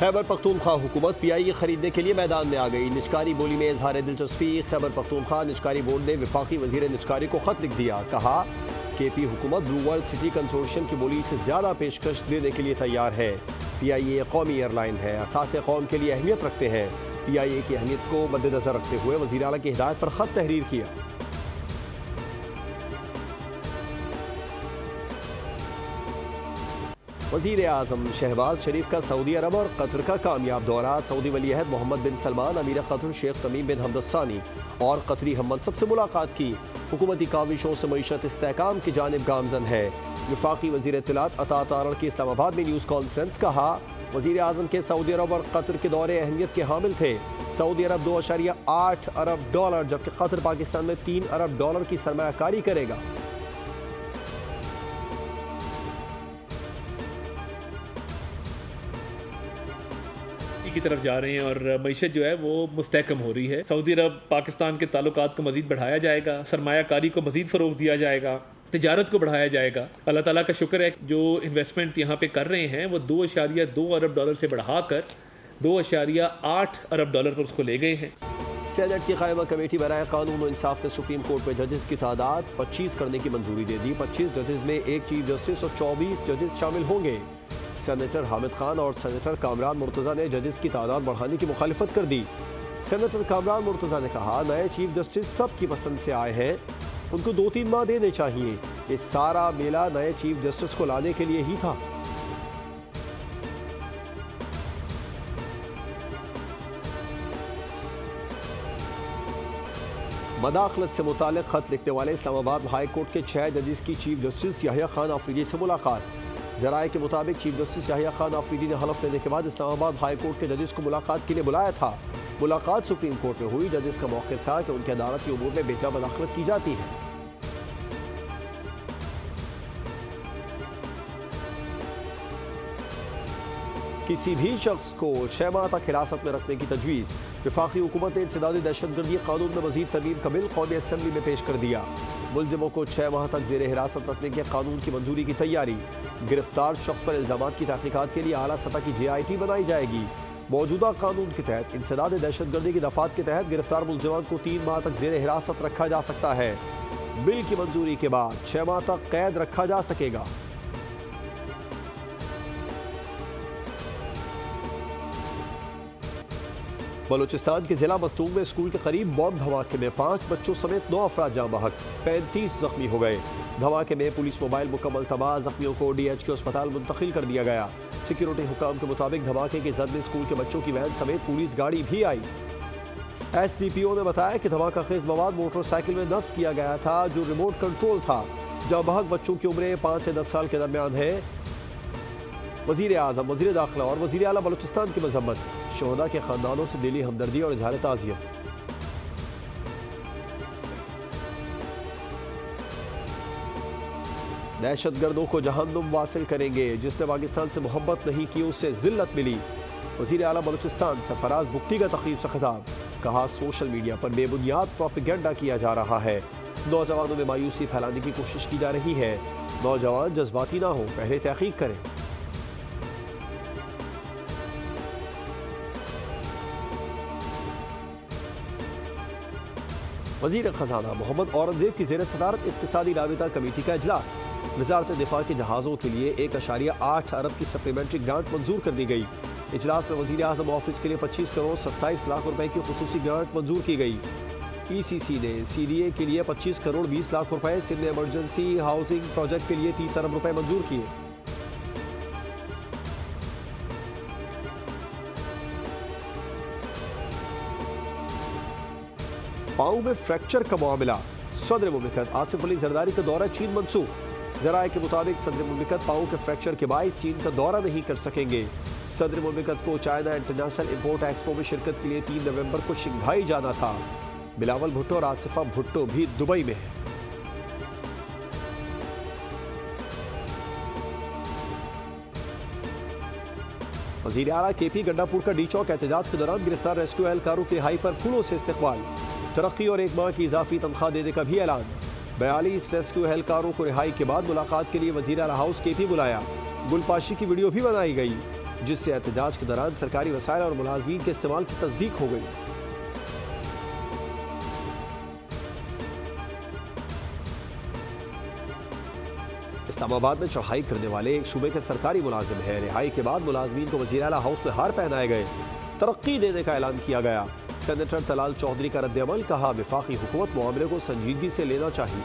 खैबर पख्तूनख्वा हुकूमत PIA खरीदने के लिए मैदान में आ गई। निचकारी बोली में इजहार दिलचस्पी। खैबर पख्तूनख्वा निचकारी बोर्ड ने वफाकी वजीर निचकारी को खत लिख दिया। कहा KP हुकूमत ब्लू वर्ल्ड सिटी कंसोर्शियम की बोली से ज़्यादा पेशकश देने के लिए तैयार है। PIA कौमी एयरलाइन है, असास कौम के लिए अहमियत रखते हैं। PIA की अहमियत को मद्देनजर रखते हुए वज़ीर आला की हिदायत पर खत तहरीर किया। वज़ीर आज़म शहबाज शरीफ का सऊदी अरब और कतर का कामयाब दौरा। सऊदी वली अहद मोहम्मद बिन सलमान, अमीर कतर शेख तमीम बिन हमद सानी और कतरी हम मनसब से मुलाकात की। हुकूमती काविशों से मईशत इस्तेहकाम की जानिब गामजन है। वफाकी वज़ीर इत्तलात अता तारड़ की इस्लामाबाद में न्यूज़ कॉन्फ्रेंस। कहा वज़ीर आज़म के सऊदी अरब और कतर के दौरे अहमियत के हामिल थे। सऊदी अरब $2.8 अरब जबकि कतर पाकिस्तान में $3 अरब की सरमायाकारी करेगा। की तरफ जा रहे हैं और मईशत जो है वो मुस्तहकम हो रही है। सऊदी अरब पाकिस्तान के ताल्लुकात को मज़ीद बढ़ाया जाएगा, सरमायाकारी को मज़ीद फ़रोग़ दिया जाएगा, तिजारत को बढ़ाया जाएगा। अल्लाह ताला का शुक्र है जो इन्वेस्टमेंट यहाँ पे कर रहे हैं वो $2.2 अरब से बढ़ाकर $2.8 अरब पर उसको ले गए हैं। सेनेट की कायमा कमेटी बराए कानून और इंसाफ ने सुप्रीम कोर्ट में जजेस की तादाद 25 करने की मंजूरी दे दी। 25 जजेस में एक चीफ जस्टिस और 24 जजेस शामिल होंगे। सेनेटर हामिद खान और सेनेटर कामरान मुर्तज़ा ने जजेस की तादाद बढ़ाने की मुखालिफत कर दी। सेनेटर कामरान मुर्तज़ा ने कहा नए चीफ जस्टिस सबकी पसंद से आए हैं, उनको 2-3 माह देने चाहिए। ये सारा मेला नए चीफ जस्टिस को लाने के लिए ही था। मदाखलत से मुतालिक खत लिखने वाले इस्लामाबाद हाई कोर्ट के 6 जजेस की चीफ जस्टिस याहिया खान आफरीदी से मुलाकात। ज़राए के मुताबिक चीफ जस्टिस याहिया खान आफरीदी ने हलफ लेने के बाद इस्लामाबाद हाई कोर्ट के जजेस को मुलाकात के लिए बुलाया था। मुलाकात सुप्रीम कोर्ट में हुई। जजेस का मौक़िफ़ था कि उनकी अदालती उमूर में बेजा मदाखलत की जाती है। किसी भी शख्स को 6 माह तक हिरासत में रखने की तजवीज़। वफाकी हुकूमत ने इंसदादी दहशतगर्दी कानून में मज़ीद तरमीम का बिल कौमी असम्बली में पेश कर दिया। मुलजिमों को 6 माह तक ज़ेर हिरासत रखने के कानून की मंजूरी की तैयारी। गिरफ्तार शख्स पर इल्ज़ामात की तहक़ीक़ात के लिए आला सतह की JIT बनाई जाएगी। मौजूदा कानून के तहत इंसदादी दहशतगर्दी की दफ़ात के तहत गिरफ्तार मुलजिमान को 3 माह तक ज़ेर हिरासत रखा जा सकता है। बिल की मंजूरी के बाद 6 माह तक कैद रखा जा सकेगा। बलूचिस्तान के जिला मस्तूम में स्कूल के करीब बॉम्ब धमाके में 5 बच्चों समेत 9 अफराद जाँ बहक, 35 जख्मी हो गए। धमाके में पुलिस मोबाइल मुकम्मल तबाह, जख्मियों को DHQ अस्पताल मुंतकिल कर दिया गया। सिक्योरिटी हुकाम के मुताबिक धमाके की जद में स्कूल के बच्चों की वैन समेत पुलिस गाड़ी भी आई। SDPO ने बताया कि धमाका खेज मवाद मोटरसाइकिल में नस्ब किया गया था जो रिमोट कंट्रोल था। जाँ बहक बच्चों की उम्रें 5 से 10 साल के दरमियान है। वज़ीर आज़म, वज़ीर दाखिला और वज़ीर आला बलूचिस्तान की मजम्मत। शोहदा के ख़ानदानों से दिली हमदर्दी और इज़हार ताज़ियत। दहशतगर्दों को जहन्नुम वासिल करेंगे, जिसने पाकिस्तान से मोहब्बत नहीं की उससे ज़िल्लत मिली। वज़ीर आला बलूचिस्तान सरफराज बुख्ती का तक़रीब से खिताब। कहा सोशल मीडिया पर बेबुनियाद प्रोपेगेंडा किया जा रहा है। नौजवानों में मायूसी फैलाने की कोशिश की जा रही है। नौजवान जज्बाती ना हो, पहले तहकीक करें। वज़ीर ख़ज़ाना मोहम्मद औरंगज़ेब की ज़ेर सदारत इक़्तिसादी राबिता कमेटी का इजलास। वज़ारत दिफ़ा के जहाज़ों के लिए 1.8 अरब की सप्लीमेंट्री ग्रांट मंजूर कर दी गई। इजलास में वज़ीर आज़म ऑफिस के लिए 25 करोड़ 27 लाख रुपए की खुसूसी ग्रांट मंजूर की गई। ECC ने CDA के लिए 25 करोड़ 20 लाख रुपए, सिंध एमरजेंसी हाउसिंग प्रोजेक्ट के लिए 30 अरब रुपए मंजूर किए। पाँव में फ्रैक्चर का मामला। सदर मुमलिकत आसिफ अली जरदारी का दौरा चीन मनसूख। ज़राए के मुताबिक सदर मुमलिकत पाँव के फ्रैक्चर के बायस चीन का दौरा नहीं कर सकेंगे। सदर मुमलिकत को चाइना इंटरनेशनल इंपोर्ट एक्सपो में शिरकत के लिए 3 नवंबर को शंघाई जाना था। बिलावल भुट्टो और आसिफा भुट्टो भी दुबई में हैं। वज़ीर आला KP गंडापुर का डी चौक एहतजाज के दौरान गिरफ्तार रेस्क्यू एहलकारों की रिहाई पर फूलों से इस्तकबाल। तरक्की और 1 माह की इजाफी तनख्वाह देने का भी ऐलान। 42 रेस्क्यू एहलकारों को रिहाई के बाद मुलाकात के लिए वज़ीर आला हाउस KP बुलाया। गुलपाशी की वीडियो भी बनाई गई। जिससे एहतजाज के दौरान सरकारी वसाइल और मुलाजमीन के इस्तेमाल की तस्दीक हो गई। इस्लामाबाद में चढ़ाई करने वाले एक सूबे के सरकारी मुलाजिम है। रिहाई के बाद मुलाजमीन को वज़ीर आला हाउस में हार पहनाए गए। तरक्की देने का ऐलान किया गया। सेनेटर तलाल चौधरी का रद्द-ए-अमल, कहा वफाकी हुकूमत मामले को संजीदगी से लेना चाहिए।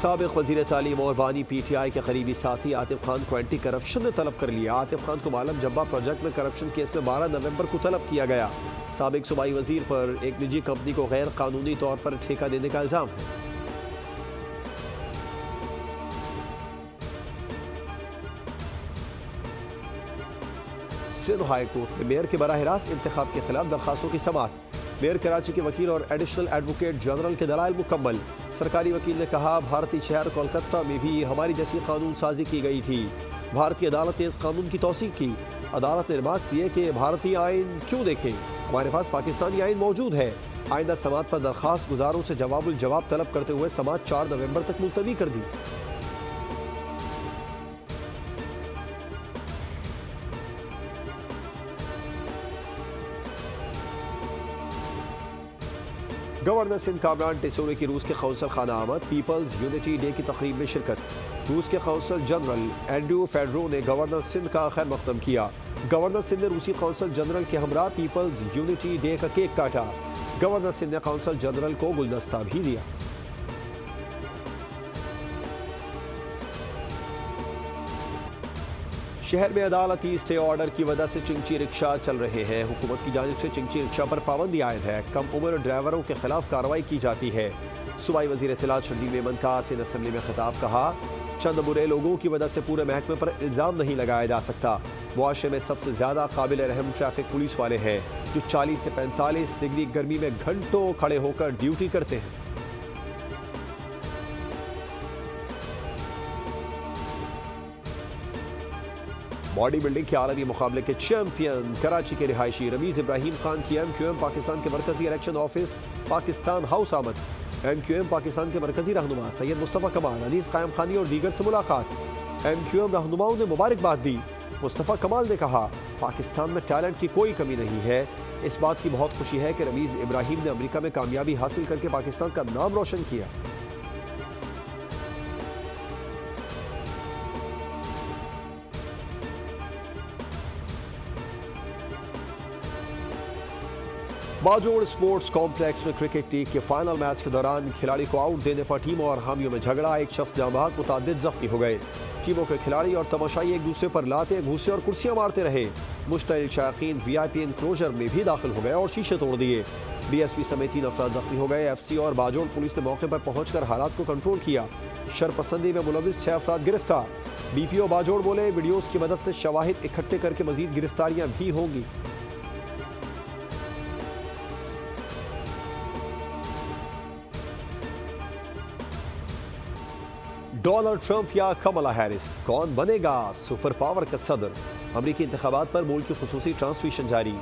साबिक वज़ीर तालीम और बानी PTI के करीबी साथी आतिफ खान को एंटी करप्शन ने तलब कर लिया। आतिफ खान को मालम जब्बा प्रोजेक्ट में करप्शन केस में 12 नवंबर को तलब किया गया। साबिक सूबाई वजीर पर एक निजी कंपनी को गैर कानूनी तौर पर ठेका देने का इल्जाम है। सिंध हाई कोर्ट ने मेयर के बराह रास्त इंतखाब के खिलाफ दरखास्तों की समाअत। मेयर कराची के वकील और एडिशनल एडवोकेट जनरल के दलाइल मुकम्मल। सरकारी वकील ने कहा, भारतीय शहर कोलकाता में भी हमारी जैसी कानून साजी की गई थी। भारतीय अदालत ने इस कानून की तौसीक की। अदालत ने रिमार्क दिए कि भारतीय आइन क्यों देखें, हमारे पास पाकिस्तानी आइन मौजूद है। आइंदा समाअत पर दरखास्त गुजारों से जवाब तलब करते हुए समाअत 4 नवंबर तक मुलतवी कर दी। गवर्नर सिंध कामरान टिसोरे की रूस के कौंसल खाना आमद। पीपल्स यूनिटी डे की तकरीब में शिरकत। रूस के कौंसल जनरल एंड्रू फेडरो ने गवर्नर सिंध का खैर मकदम किया। गवर्नर सिंध ने रूसी कौंसल जनरल के हमरा पीपल्स यूनिटी डे का केक काटा। गवर्नर सिंध ने कौंसल जनरल को गुलदस्ता भी दिया। शहर में अदालती स्टे ऑर्डर की वजह से चिंची रिक्शा चल रहे हैं। हुकूमत की जानिब से चिंची रिक्शा पर पाबंदी आयद है। कम उम्र ड्राइवरों के खिलाफ कार्रवाई की जाती है। सूबाई वजीर इत्तलात शर्जील मेमन का सिंध असेंबली में खिताब, कहा, चंद बुरे लोगों की वजह से पूरे महकमे पर इल्ज़ाम नहीं लगाया जा सकता। मुआशरे में सबसे ज़्यादा काबिल रहम ट्रैफिक पुलिस वाले हैं, जो 40 से 45 डिग्री गर्मी में घंटों खड़े होकर ड्यूटी करते हैं। बॉडी बिल्डिंग के आलमी मुकाबले के चैंपियन कराची के रिहायशी रमीज इब्राहिम खान की MQM पाकिस्तान के मरकजी इलेक्शन ऑफिस पाकिस्तान हाउस आमद। MQM पाकिस्तान के मरकजी रहनुमा सैयद मुस्तफ़ा कमाल, अनीस कायम खानी और दीगर से मुलाकात। MQM रहनुमाओं ने मुबारकबाद दी। मुस्तफ़ा कमाल ने कहा, पाकिस्तान में टैलेंट की कोई कमी नहीं है। इस बात की बहुत खुशी है कि रमीज इब्राहिम ने अमेरिका में कामयाबी हासिल करके पाकिस्तान का नाम रोशन किया। बाजोड़ स्पोर्ट्स कॉम्प्लेक्स में क्रिकेट लीग के फाइनल मैच के दौरान खिलाड़ी को आउट देने पर टीमों और हामियों में झगड़ा। एक शख्स जाँ बहक, मुतअद्दिद जख्मी हो गए। टीमों के खिलाड़ी और तमाशाई एक दूसरे पर लाते, घूसे और कुर्सियां मारते रहे। मुश्तइल शायकीन VIP इंक्लोजर में भी दाखिल हो गए और शीशे तोड़ दिए। DSP समेत 3 अफराद जख्मी हो गए। FC और बाजोड़ पुलिस ने मौके पर पहुंचकर हालात को कंट्रोल किया। शरपसंदी में मुलविस 6 अफराद गिरफ्तार। DPO बाजोड़ बोले, वीडियोज की मदद से शवाहिद इकट्ठे करके मजीद गिरफ्तारियां भी होंगी। डोनाल्ड ट्रंप या कमला हैरिस, कौन बनेगा सुपर पावर का सदर? अमरीकी इंतखाबात पर मुल्क की खुसूसी ट्रांसमिशन जारी।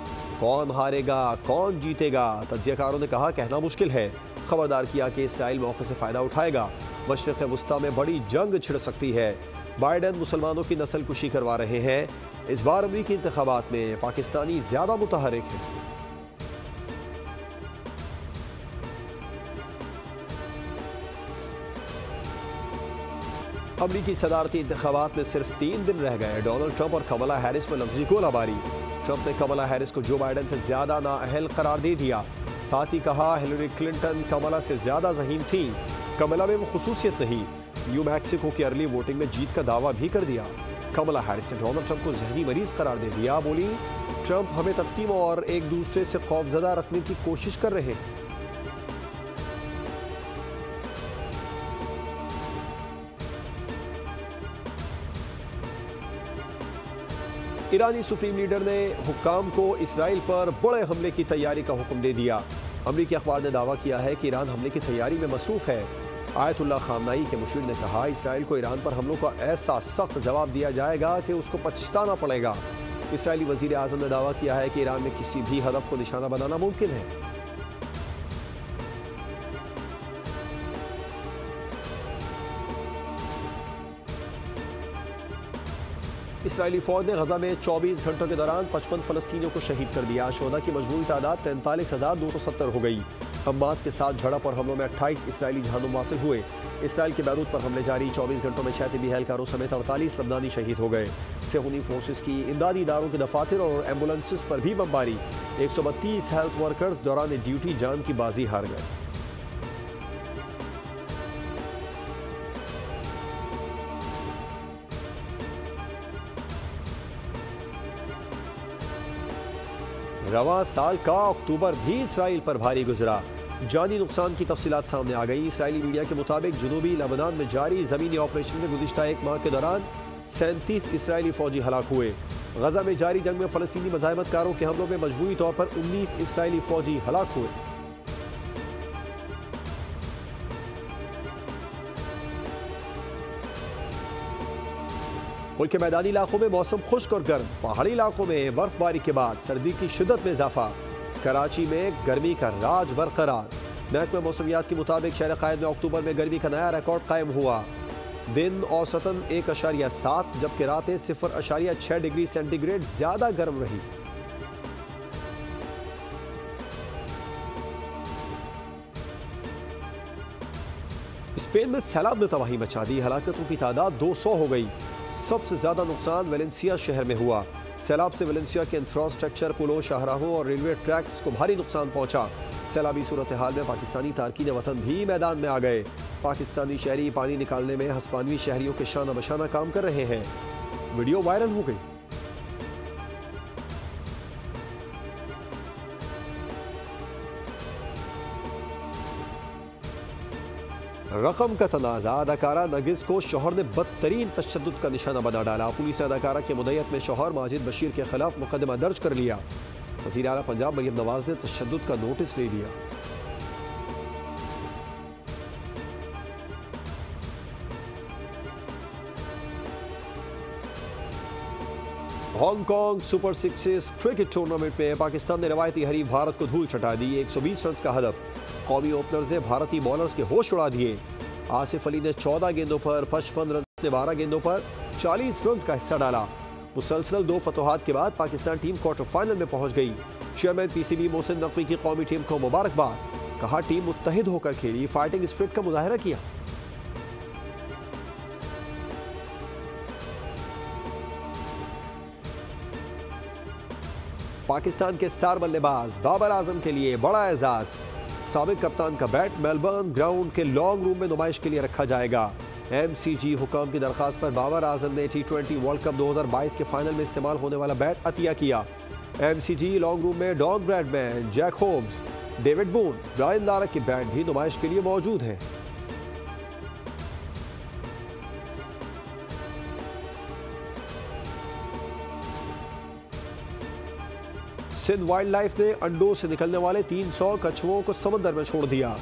कौन हारेगा, कौन जीतेगा? तज्जियाकारों ने कहा, कहना मुश्किल है। खबरदार किया कि इसराइल मौके से फ़ायदा उठाएगा। मशरिक़ वस्ता में बड़ी जंग छिड़ सकती है। बाइडेन मुसलमानों की नस्ल कुशी करवा रहे हैं। इस बार अमरीकी इंतखाबात में पाकिस्तानी ज़्यादा मुतहरिक है। अमरीकी सदारती इंतखाबात में सिर्फ 3 दिन रह गए। डोनाल्ड ट्रंप और कमला हैरिस में लफ्जी गोलाबारी। ट्रंप ने कमला हैरिस को जो बाइडेन से ज्यादा नाअहल करार दे दिया। साथ ही कहा, हिलरी क्लिंटन कमला से ज्यादा ज़हीन थी। कमला में वो खुसूसियत नहीं। न्यू मैक्सिको की अर्ली वोटिंग में जीत का दावा भी कर दिया। कमला हैरिस ने डोनाल्ड ट्रंप को जहनी मरीज करार दे दिया। बोली, ट्रंप हमें तकसीम और एक दूसरे से खौफजदा रखने की कोशिश कर रहे हैं। ईरानी सुप्रीम लीडर ने हुक्काम को इसराइल पर बड़े हमले की तैयारी का हुक्म दे दिया। अमरीकी अखबार ने दावा किया है कि ईरान हमले की तैयारी में मसरूफ है। आयतुल्लाह खामनाई के मुशीर ने कहा, इसराइल को ईरान पर हमलों का ऐसा सख्त जवाब दिया जाएगा कि उसको पछताना पड़ेगा। इसराइली वजीर आज़म ने दावा किया है कि ईरान में किसी भी हदफ को निशाना बनाना मुमकिन है। इसराइली फौज ने गजा में 24 घंटों के दौरान 55 फलस्तीनियों को शहीद कर दिया। शोहदा की मजमूई तादाद 43,270 हो गई। हमास के साथ झड़प और हमलों में 28 इसराइली जहानुम वासिल हुए। इसराइल के बैरूत पर हमले जारी, 24 घंटों में 6 तिबी एहलकारों समेत 48 लबनानी शहीद हो गए। सेहूनी फोर्सेस की इमदादी इदारों के दफातर और एम्बुलेंसेस पर भी बमबारी। 132 हेल्थ वर्कर्स दौरान ड्यूटी जान की बाजी हार गए। रवां साल का अक्टूबर भी इसराइल पर भारी गुजरा। जानी नुकसान की तफसीलात सामने आ गई। इसराइली मीडिया के मुताबिक जनूबी लेबनान में जारी जमीनी ऑपरेशन में गुज़िश्ता एक माह के दौरान 37 इसराइली फौजी हलाक हुए। गजा में जारी जंग में फलस्तीनी मज़ाहमतकारों के हमलों में मजबूरी तौर पर 19 इसराइली फौजी हलाक हुए। मुल्क के मैदानी इलाकों में मौसम खुश्क और गर्म। पहाड़ी इलाकों में बर्फबारी के बाद सर्दी की शिद्दत में इजाफा। कराची में गर्मी का राज बरकरार। महकमा मौसमियात के मुताबिक शहर कायद में अक्टूबर में गर्मी का नया रिकॉर्ड कायम हुआ। दिन औसतन 1.7 जबकि रातें 0.6 डिग्री सेंटीग्रेड ज्यादा गर्म रही। स्पेन में सैलाब ने तबाही मचा दी। हलाकतों की तादाद 200 हो गई। सबसे ज्यादा नुकसान वेलेंसिया शहर में हुआ। सैलाब से वेलेंसिया के इंफ्रास्ट्रक्चर, पुलों, शाहराहों और रेलवे ट्रैक्स को भारी नुकसान पहुंचा। सैलाबी सूरत हाल में पाकिस्तानी तारकीन वतन भी मैदान में आ गए। पाकिस्तानी शहरी पानी निकालने में हस्पानवी शहरियों के शाना बशाना काम कर रहे हैं। वीडियो वायरल हो गई। रकम का तनाज़ा। अदाकारा नगिस को शौहर ने बदतरीन तशद्दुद का निशाना बना डाला। पुलिस ने अदाकारा के मुद्दत में शौहर माजिद बशीर के खिलाफ मुकदमा दर्ज कर लिया। वज़ीर आला पंजाब मरियम नवाज ने तशद्दुद का नोटिस ले लिया। Hong Kong super sixes cricket tournament में पाकिस्तान ने रवायती हरीफ भारत को धूल चटा दी। 120 रन का हदफ। कौमी ओपनर्स ने भारतीय बॉलर्स के होश उड़ा दिए। आसिफ अली ने 14 गेंदों पर 55 रन, ने 12 गेंदों पर 40 रन का हिस्सा डाला। मुसलसल 2 फतोहात के बाद पाकिस्तान टीम क्वार्टर फाइनल में पहुंच गई। चेयरमैन पीसीबी मोहसिन नकवी की कौमी टीम को मुबारकबाद। कहा टीम मुत्तहिद होकर खेली, फाइटिंग स्पिरिट का मुजाहरा किया। पाकिस्तान के स्टार बल्लेबाज बाबर आजम के लिए बड़ा एजाज। साबिक कप्तान का बैट मेलबर्न ग्राउंड के लॉन्ग रूम में नुमाइश के लिए रखा जाएगा। एमसीजी हुकाम की दरखास्त पर बाबर आजम ने T20 वर्ल्ड कप 2022 के फाइनल में इस्तेमाल होने वाला बैट अतिया किया। एमसीजी लॉन्ग रूम में Don Bradman, Jack Hobbs, David Boon, Brian Lara के बैट भी नुमाइश के लिए मौजूद हैं। सिंध वाइल्ड लाइफ ने अंडों से निकलने वाले 300 कछुओं को समंदर में छोड़ दिया।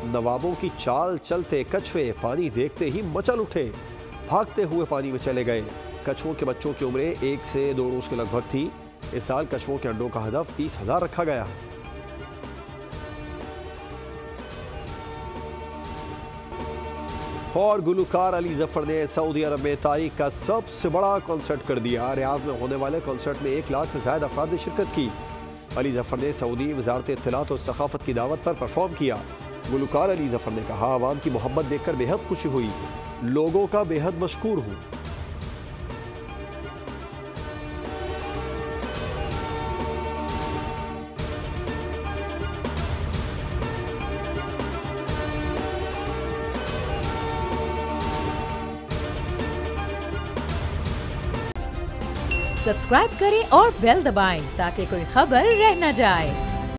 नवाबों की चाल चलते कछुए पानी देखते ही मचल उठे, भागते हुए पानी में चले गए। कछुओं के बच्चों की उम्र 1 से 2 रोज के लगभग थी। इस साल कछुओं के अंडों का हदफ 30,000 रखा गया। और गुलकार अली जफर ने सऊदी अरब में तारीख का सबसे बड़ा कॉन्सर्ट कर दिया। रियाद में होने वाले कॉन्सर्ट में 1 लाख से ज्यादा अफराद ने शिरकत की। अली जफर ने सऊदी वजारत इत्तलात और सकाफत की दावत पर परफॉर्म किया। गुलकार अली जफर ने कहा, आवाम की मोहब्बत देखकर बेहद खुशी हुई, लोगों का बेहद मशकूर हूँ। सब्सक्राइब करें और बेल दबाएं ताकि कोई खबर रह न जाए।